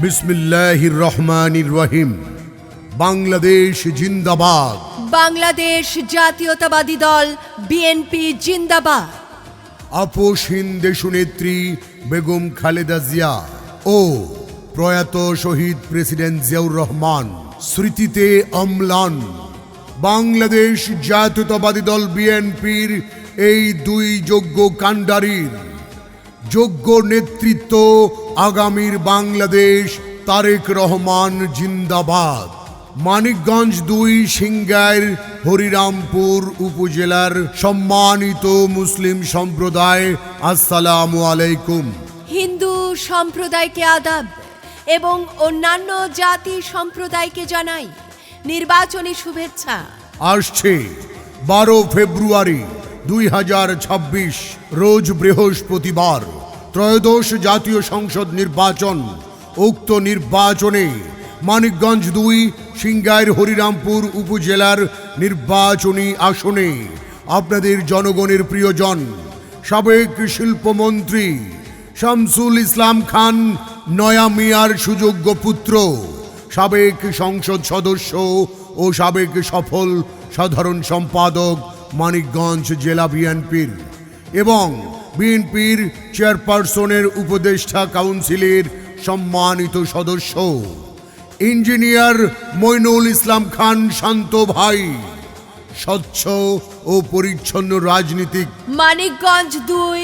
বিসমিল্লাহির রহমানির রহিম। বাংলাদেশ জিন্দাবাদ। বাংলাদেশ জাতীয়তাবাদী দল বিএনপি জিন্দাবাদ। আপসহীন দেশনেত্রী বেগম খালেদা জিয়া ও প্রয়াত শহীদ প্রেসিডেন্ট জিয়াউর রহমান স্মৃতিতে অম্লান। বাংলাদেশ জাতীয়তাবাদী দল বিএনপির এই দুই যোগ্য কাণ্ডারির যোগ্য নেতৃত্ব আগামীর বাংলাদেশ তারেক রহমান জিন্দাবাদ। মানিকগঞ্জ ২ সিংগাইর হরিরামপুর উপজেলার সম্মানিত মুসলিম সম্প্রদায়, আসসালামু আলাইকুম। হিন্দু সম্প্রদায়কে আদাব এবং অন্যান্য জাতি সম্প্রদায়কে জানাই নির্বাচনী শুভেচ্ছা। আসছে ১২ ফেব্রুয়ারি ২০২৬ রোজ বৃহস্পতিবার ত্রয়োদশ জাতীয় সংসদ নির্বাচন। উক্ত নির্বাচনে মানিকগঞ্জ ২ সিংগাইর হরিরামপুর উপজেলার নির্বাচনী আসনে আপনাদের জনগণের প্রিয়জন সাবেক শিল্পমন্ত্রী শামসুল ইসলাম খান নয়া মিয়ার সুযোগ্য পুত্র, সাবেক সংসদ সদস্য ও সাবেক সফল সাধারণ সম্পাদক মানিকগঞ্জ জেলা বিএনপির এবং বিএনপির চেয়ারপারসনের উপদেষ্টা কাউন্সিলের সম্মানিত সদস্য ইঞ্জিনিয়ার মইনুল ইসলাম খান শান্ত ভাই, স্বচ্ছ ও পরিচ্ছন্ন রাজনীতিক। মানিকগঞ্জ ২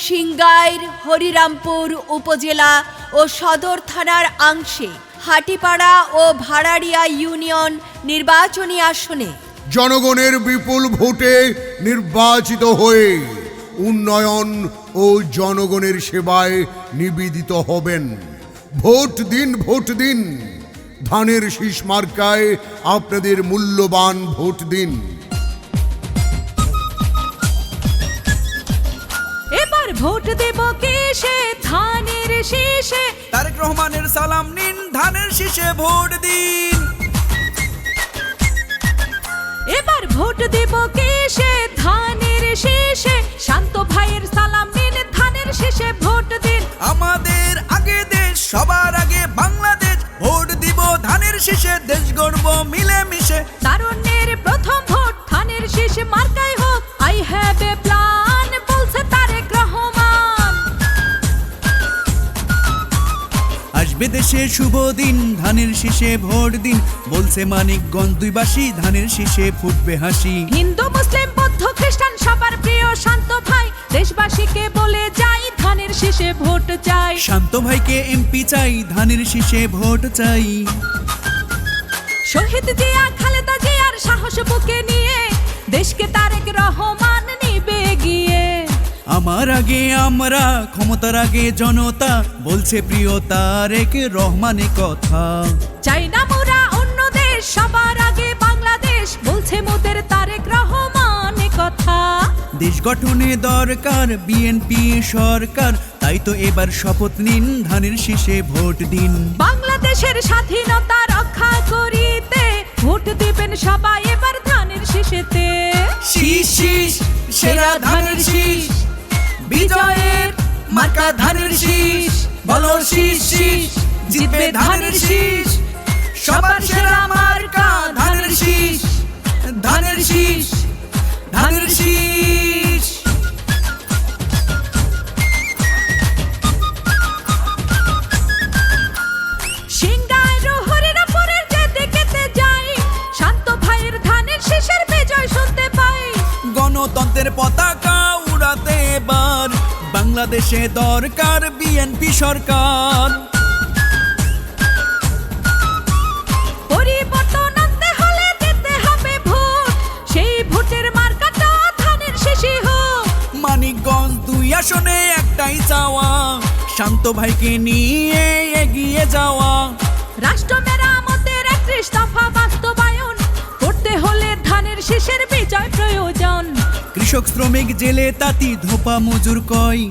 সিংগাইর হরিরামপুর উপজেলা ও সদর থানার আংশিক হাটিপাড়া ও ভাড়াড়িয়া ইউনিয়ন নির্বাচনী আসনে জনগণের বিপুল ভোটে নির্বাচিত হয়ে উন্নয়ন ও জনগণের সেবায় নিবেদিত হবেন। ভোট দিন, ভোট দিন। ধানের শীষ মার্কায় আপনাদের মূল্যবান ভোট দিন। এবার ভোট দেব কেসে ধানের শীষে, তারেক রহমানের সালাম নিন, ধানের শীষে ভোট দিন। এবার ভোট দেব কেসে ধানের শীষে, শান্ত ভাইয়ের সালাম নিন, ধানের শীষে ভোট দিন। আমাদের আগে দেশ, সবার আগে বাংলাদেশ, ভোট দিব ধানের শীষে, দেশ গড়ব মিলেমিশে। তারুণ্যের প্রথম ভোট ধানের শীষ মার্কাই হোক, আই হ্যাভ এ প্ল্যান বলছে তারেক রহমান। আসবে দেশে শুভ দিন, ধানের শীষে ভোট দিন, বলছে মানিকগঞ্জ ২বাসী, ধানের শীষে ফুটবে হাসি। হিন্দু মুসলিম বৌদ্ধ খ্রিস্টান সবার প্রিয় শান্ত ভাই, দেশবাসীকে বলে যাই ধানের শীষে ভোট চাই। শান্ত ভাইকে এমপি চাই, ধানের শীষে ভোট চাই। শহীদ জিয়া খালেদা জিয়ার সাহস বুকে নিয়ে দেশকে তারেক রহমান নিবে গিয়ে। আমার আগে আমরা, ক্ষমতার আগে জনতা, বলছে প্রিয় তারেক রহমানে কথা। চাই না মোরা অন্য দেশ, সবার আগে বাংলাদেশ, বলছে মোদের তারেক রহমান কথা। দেশ গঠনে দরকার বিএনপি সরকার, তাই তো এবার শপথ নিন, ধানের শীষে ভোট দিন। বাংলাদেশের স্বাধীনতা রক্ষা করিতে ভোট দিবেন সবাই এবার ধানের শীষেতে। শীষ শীষ সেরা ধানের শীষ, বিজয়ের মার্কা ধানের শীষ, বলো শীষ শীষ, জিতবে ধানের শীষ। সবার সেরা মার্কা ধানের শীষ, ধানের শীষ, ধানের শীষ। সিংগাইর হরিরামপুরের যেদিকেতে যাই, শান্ত ভাইয়ের ধানের শীষের বিজয় শুনতে পাই। গণতন্ত্রের পতাকা উড়াতে এবার বাংলাদেশে দরকার বিএনপি সরকার। পরিবর্তন আনতে হলে দিতে হবে ভোট, সেই ভোটের মার্কাটা ধানের শীষই হোক। মানিকগঞ্জ ২ আসনে একটাই চাওয়া, শান্ত ভাইকে নিয়ে এগিয়ে যাওয়া। রাষ্ট্র মেরামতের ৩১ দফা বাস্তবায়ন করতে হলে ধানের শীষের বিজয় প্রয়োজন। কৃষক শ্রমিক জেলে তাঁতি ধোপা মজুর কয়,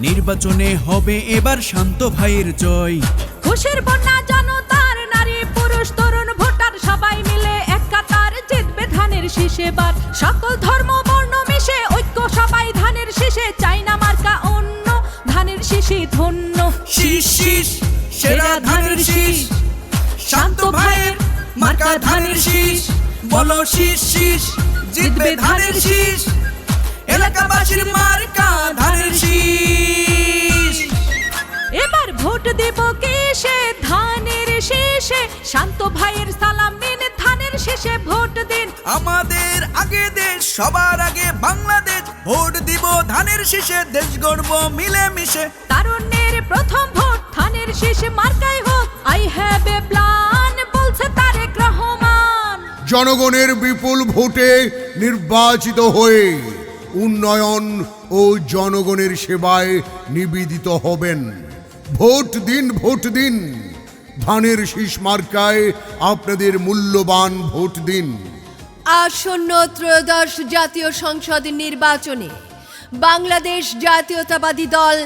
নির্বাচনে হবে এবার শান্ত ভাইয়ের জয়। খুশির বন্যা জনতার, নারী পুরুষ তরুণ ভোটার সবাই মিলে এক কাতার, জিতবে ধানের শীষে বার। সকল ধর্ম বর্ণ মিশে ঐক্য সবাই ধানের শীষে, চাই না মার্কা অন্য, ধানের শীষই ধন্য। শীষ শীষ সেরা ধানের শীষ, শান্ত ভাইয়ের মার্কা ধানের শীষ, বলো শীষ শীষ, জিতবে ধানের শীষ, এলাকাবাসীর মার্কা ধানের শীষ। এবার ভোট দেব কিসে? ধানের শীষে। শান্ত ভাইয়ের সালাম নিন, ধানের শীষে ভোট দিন। আমাদের আগে দেশ, সবার আগে বাংলাদেশ, ভোট দিব ধানের শীষে, দেশ গড়ব মিলেমিশে। তারুণ্যের প্রথম ভোট ধানের শীষ মার্কাই হোক। আই হ্যাভ এ প্ল্যান বলছে তারেক রহমান। জনগণের বিপুল ভোটে নির্বাচিত হয়ে উন্নয়ন ও জনগণের সেবায় নিবেদিত হবেন। ভোট দিন, ভোট দিন, ধানের শীষ মার্কায় আপনাদের মূল্যবান ভোট দিন। আসন্ন ত্রয়োদশ জাতীয় সংসদ নির্বাচনে বাংলাদেশ জাতীয়তাবাদী দল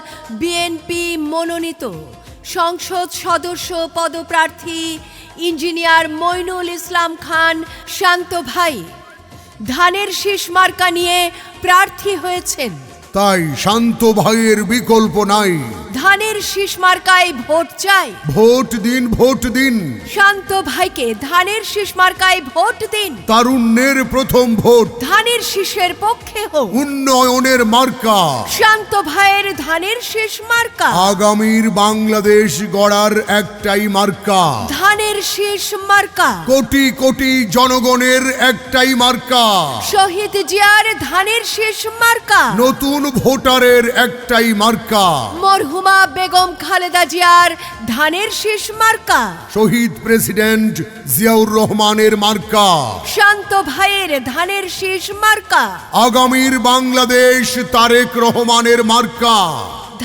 বিএনপি মনোনীত সংসদ সদস্য পদপ্রার্থী ইঞ্জিনিয়ার মইনুল ইসলাম খান শান্ত ভাই ধানের শীষ মার্কা নিয়ে প্রার্থী হয়েছেন। তাই শান্ত ভাইয়ের বিকল্প নাই। ধানের শীষ মার্কায় ভোট চাই। ভোট দিন, ভোট দিন, শান্ত ভাইকে ধানের শীষ মার্কায় ভোট দিন। তারুণ্যের প্রথম ভোট ধানের শীষের পক্ষে হোক। উন্নয়নের মার্কা, শান্ত ভাইয়ের ধানের শীষ মার্কা। আগামীর বাংলাদেশ গড়ার একটাই মার্কা, ধানের শীষ মার্কা। কোটি কোটি জনগণের একটাই মার্কা, শহীদ জিয়ার ধানের শীষ মার্কা। নতুন ভোটারের একটাই মার্কা, মরহুমা বেগম খালেদা জিয়ার ধানের শীষ মার্কা। শহীদ প্রেসিডেন্ট জিয়াউর রহমানের মার্কা, শান্ত ভাইয়ের ধানের শীষ মার্কা। আগামীর বাংলাদেশ তারেক রহমানের মার্কা,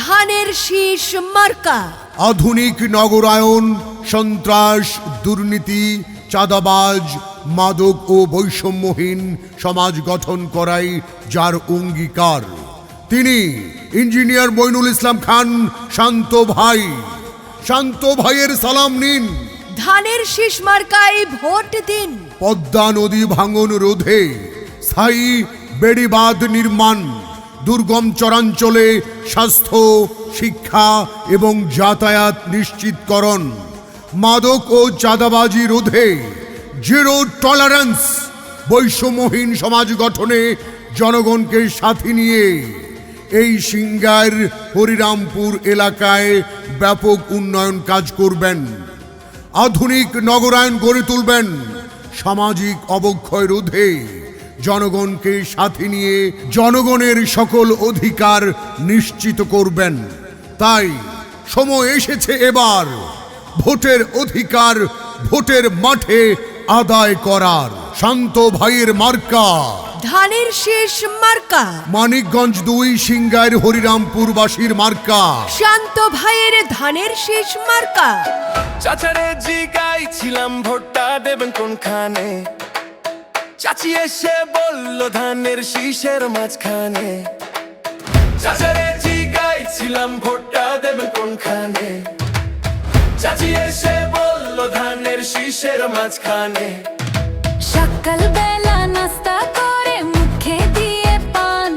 ধানের শীষ মার্কা। আধুনিক নগরায়ন, সন্ত্রাস, দুর্নীতি, চাঁদাবাজ, মাদক ও বৈষম্যহীন সমাজ গঠন করাই যার অঙ্গীকার, তিনি ইঞ্জিনিয়ার মইনুল ইসলাম খান শান্ত ভাই। শান্ত ভাইয়ের সালাম নিন, ধানের শীষ মার্কায় ভোট দিন। পদ্মা নদী ভাঙন রোধে, স্থায়ী বেড়িবাঁধ নির্মাণ, দুর্গম চরাঞ্চলে স্বাস্থ্য, শিক্ষা এবং যাতায়াত নিশ্চিতকরণ, মাদক ও চাঁদাবাজি রোধে জিরো টলারেন্স, বৈষম্যহীন সমাজ গঠনে জনগণকে সাথে নিয়ে এই সিংগার হরিরামপুর এলাকায় ব্যাপক উন্নয়ন কাজ করবেন। আধুনিক নগরায়ন গড়ে তুলবেন, সামাজিক অবক্ষয় রোধে জনগণকে সাথে নিয়ে জনগণের সকল অধিকার নিশ্চিত করবেন। তাই সময় এসেছে এবার ভোটের অধিকার ভোটের মাঠে আদায় করার। শান্ত ভাইয়ের মার্কা, ধানের শীষ মার্কা। মানিকগঞ্জ ২ সিংগার হরিরামপুরবাসীর মার্কা, শান্ত ভাইয়ের ধানের শীষ মার্কা। চাচারে জিগাইছিলাম ভোটটা দেবেন কোনখানে, চাচি এসে বলল ধানের শীষের মাঝখানে। চাচারে জিগাইছিলাম ভোটটা দেবেন কোনখানে, চাচি এসে বলল ধানের শীষের মাঝখানে। সকাল বেলা নাস্তা করে মুখে দিয়ে পান,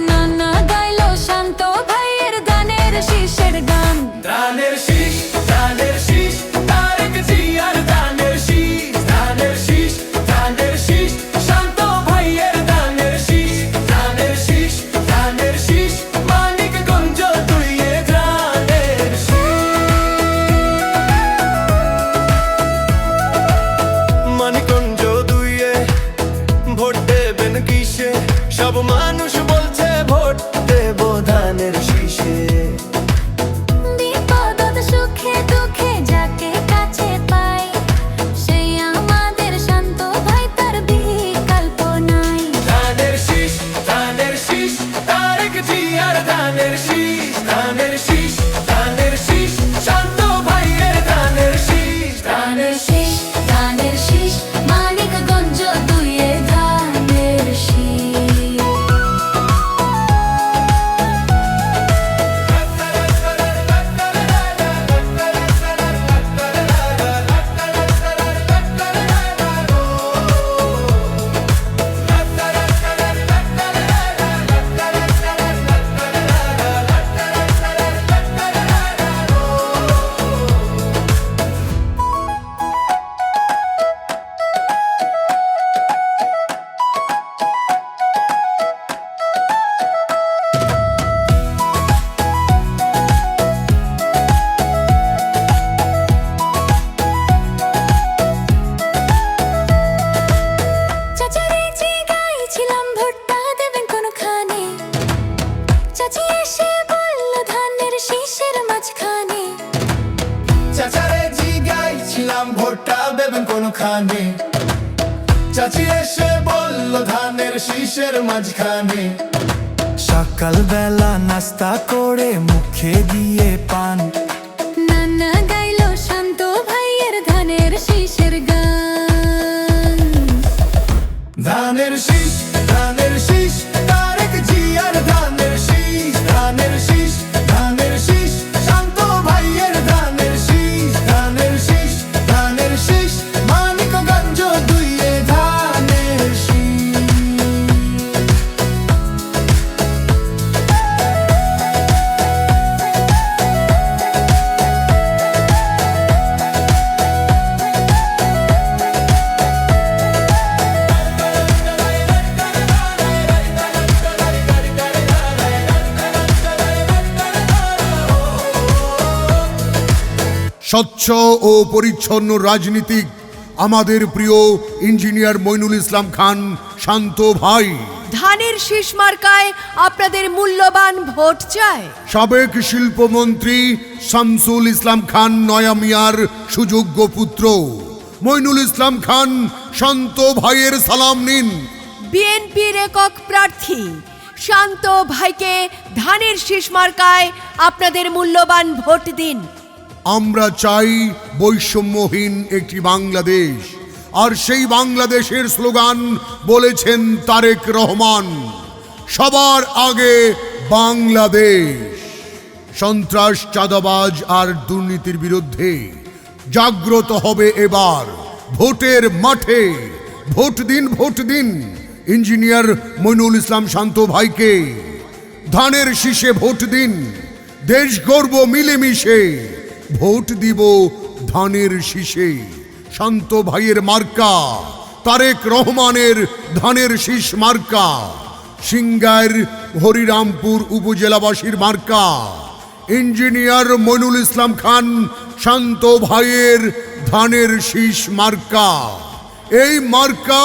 নানা গাইলো শান্ত ভাইয়ের ধানের শীষের গান। ধানের শীষ, ধানের শীষ, তারেক জিয়ার ধানের শীষ, ধানের শীষ, ধানের শীষ, শান্ত ভাইয়ের ধানের শীষ, ধানের শীষ, ধানের শীষ, মানিকগঞ্জ ২ ধানের শীষ, মানিকগঞ্জ ২ বললাম ভোটটা দেবেন কোনখানে, চাচি এসে বলল ধানের শীষের মাঝখানে। সকালবেলা নাস্তা করে মুখে দিয়ে পান, নানা গাইলো শান্ত ভাইয়ের ধানের শীষের গান। ধানের শীষ, ধানের শীষ, তারেক জিয়ার ধানের শীষ, ধানের শীষ, ধানের শীষ, শান্ত ভাইয়ের ধানের শীষ, ধানের শীষ, ধানের শীষ, মানিকগঞ্জ দুইয়ে ধানের শীষ। স্বচ্ছ ও পরিচ্ছন্ন রাজনীতিক আমাদের প্রিয় ইঞ্জিনিয়ার মইনুল ইসলাম খান শান্ত ভাই। ধানের শীষ মার্কায় আপনাদের মূল্যবান ভোট চাই। সাবেক শিল্পমন্ত্রী শামসুল ইসলাম খান নয়া মিয়ার সুযোগ্য পুত্র মইনুল ইসলাম খান শান্ত ভাইয়ের সালাম নিন। বিএনপির একক প্রার্থী শান্ত ভাইকে ধানের শীষ মার্কায় আপনাদের মূল্যবান ভোট দিন। আমরা চাই বৈষম্যহীন একটি বাংলাদেশ, আর সেই বাংলাদেশের স্লোগান বলেছেন তারেক রহমান, সবার আগে বাংলাদেশ। সন্ত্রাস, চাঁদাবাজ আর দুর্নীতির বিরুদ্ধে জাগ্রত হবে এবার ভোটের মাঠে। ভোট দিন, ভোট দিন ইঞ্জিনিয়ার মইনুল ইসলাম শান্ত ভাইকে। ধানের শীষে ভোট দিন, দেশ গর্ব মিলেমিশে। ভোট দিব ধানের শীষে, শান্ত ভাইয়ের মার্কা তারেক রহমানের ধানের শীষ মার্কা, সিংগাইর হরিরামপুর উপজেলাবাসীর মার্কা ইঞ্জিনিয়ার মইনুল ইসলাম খান শান্ত ভাইয়ের ধানের শীষ মার্কা। এই মার্কা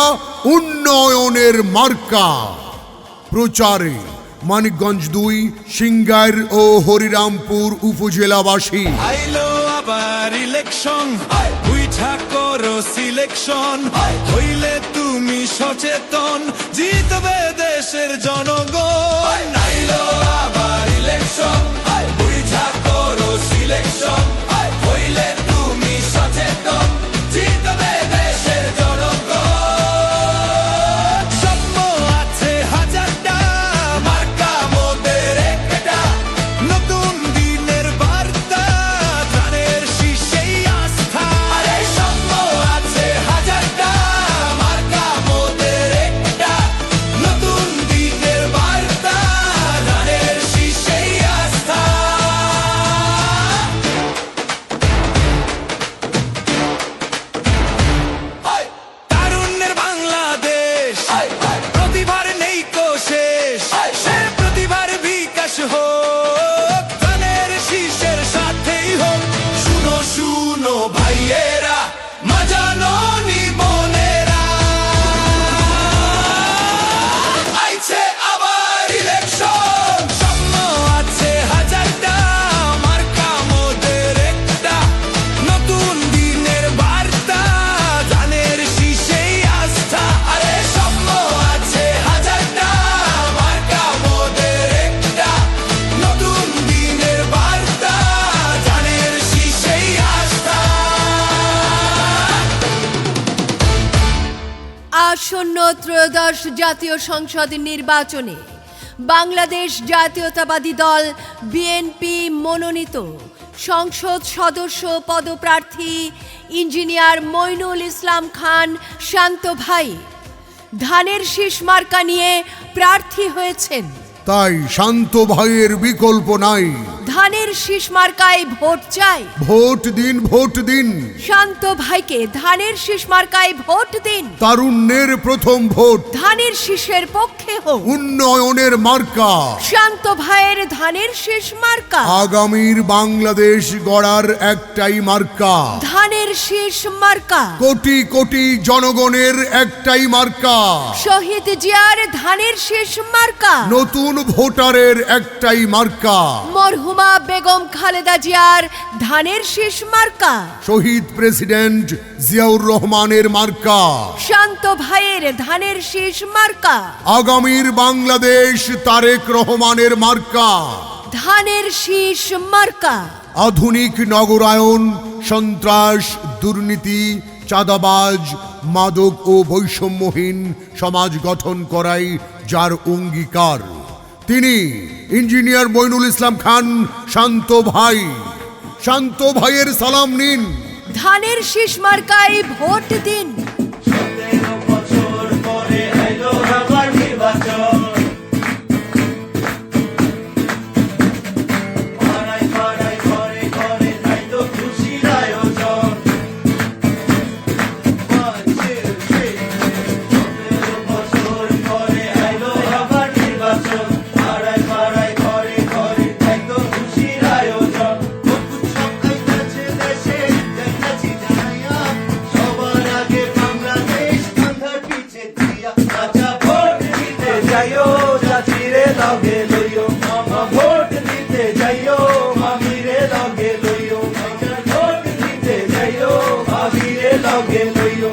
উন্নয়নের মার্কা। প্রচারে মানিকগঞ্জ 2, সিংগাইর ও হরিরামপুর উপজেলাবাসী। আইলো আবার ইলেকশন, উইঠা করো সিলেকশন, হইলে তুমি সচেতন, জিতবে দেশের জনগণ। আইলো আবার ইলেকশন, উইঠা করো সিলেকশন, হইলে তুমি সচেতন, জিতবে দেশের জনগণ। স্বপ্ন আছে হাজারটা, মার্কা মোদের একটা, নতুন দিনের বার্তা, ধানের শীষেই আস্থা। আরে স্বপ্ন আছে হাজারটা, মার্কা মোদের একটা, নতুন দিনের বার্তা, ধানের শীষেই আস্থা। তারুণ্যের বাংলাদেশ, প্রতিভার নেই কো শেষ, সে প্রতিভার বিকাশ হোক, ধানের শীষের সাথেই হোক। শুনো শুনো ভাইয়েরা, মা জাননী বোনেরা, আইছে আবার ইলেকশন। স্বপ্ন আছে হাজারটা, মার্কা মোদের একটা, নতুন দিনের বার্তা, ধানের শীষেই আস্থা। আরে স্বপ্ন আছে হাজারটা, মার্কা মোদের একটা, নতুন দিনের বার্তা, ধানের শীষেই আস্থা। আসন্ন ত্রয়োদশ জাতীয় সংসদ নির্বাচনে বাংলাদেশ জাতীয়তাবাদী দল বিএনপি মনোনীত সংসদ সদস্য পদপ্রার্থী ইঞ্জিনিয়ার মইনুল ইসলাম খান শান্ত ভাই ধানের শীষ মার্কা নিয়ে প্রার্থী হয়েছেন। তাই শান্ত ভাইয়ের বিকল্প নাই। ধানের শীষ মার্কায় ভোট চাই। ভোট দিন, ভোট দিন শান্ত ভাইকে ধানের শীষ মার্কায় ভোট দিন। তারুণ্যের প্রথম ভোট ধানের শীষের পক্ষে হোক। উন্নয়নের মার্কা। শান্ত ভাইয়ের ধানের শীষ মার্কা। আগামীর বাংলাদেশ গড়ার একটাই মার্কা। ধানের শীষ মার্কা, কোটি কোটি জনগণের একটাই মার্কা, শহীদ জিয়ার ধানের শীষ মার্কা, নতুন ভোটারের একটাই মার্কা, মরহুমা বেগম খালেদা জিয়ার ধানের শীষ মার্কা, শহীদ প্রেসিডেন্ট জিয়াউর রহমানের মার্কা, শান্ত ভাইয়ের ধানের শীষ মার্কা, আগামীর বাংলাদেশ তারেক রহমানের মার্কা, ধানের শীষ মার্কা। আধুনিক নগরায়ন, সন্ত্রাস, দুর্নীতি, চাঁদাবাজ, মাদক ও বৈষম্যহীন সমাজ গঠন করাই যার অঙ্গীকার, তিনি ইঞ্জিনিয়ার মইনুল ইসলাম খান শান্ত ভাই। শান্ত ভাইয়ের সালাম নিন। ধানের শীষ মার্কায় ভোট দিন। বছর পরে এলো আবার নির্বাচন, পাড়ায় পাড়ায় ঘরে ঘরে তাই তো খুশির আয়োজন। 17 বছর পরে এলো আবার নির্বাচন, পাড়ায় পাড়ায় ঘরে ঘরে তাই তো খুশির আয়োজন। উৎসব কাইতাছে দেশে, দেখাচ্ছি জানাইয়া, সবার আগে বাংলাদেশ কাঁধার পিছে দিয়া। আচ্ছা ভোট দিতে যাইও, চাচিরে লগে লইও, মামা ভোট দিতে যাইও, মামিরে লগে লইও, আচ্ছা ভোট দিতে যাইও, ভাবিরে লগে লইও।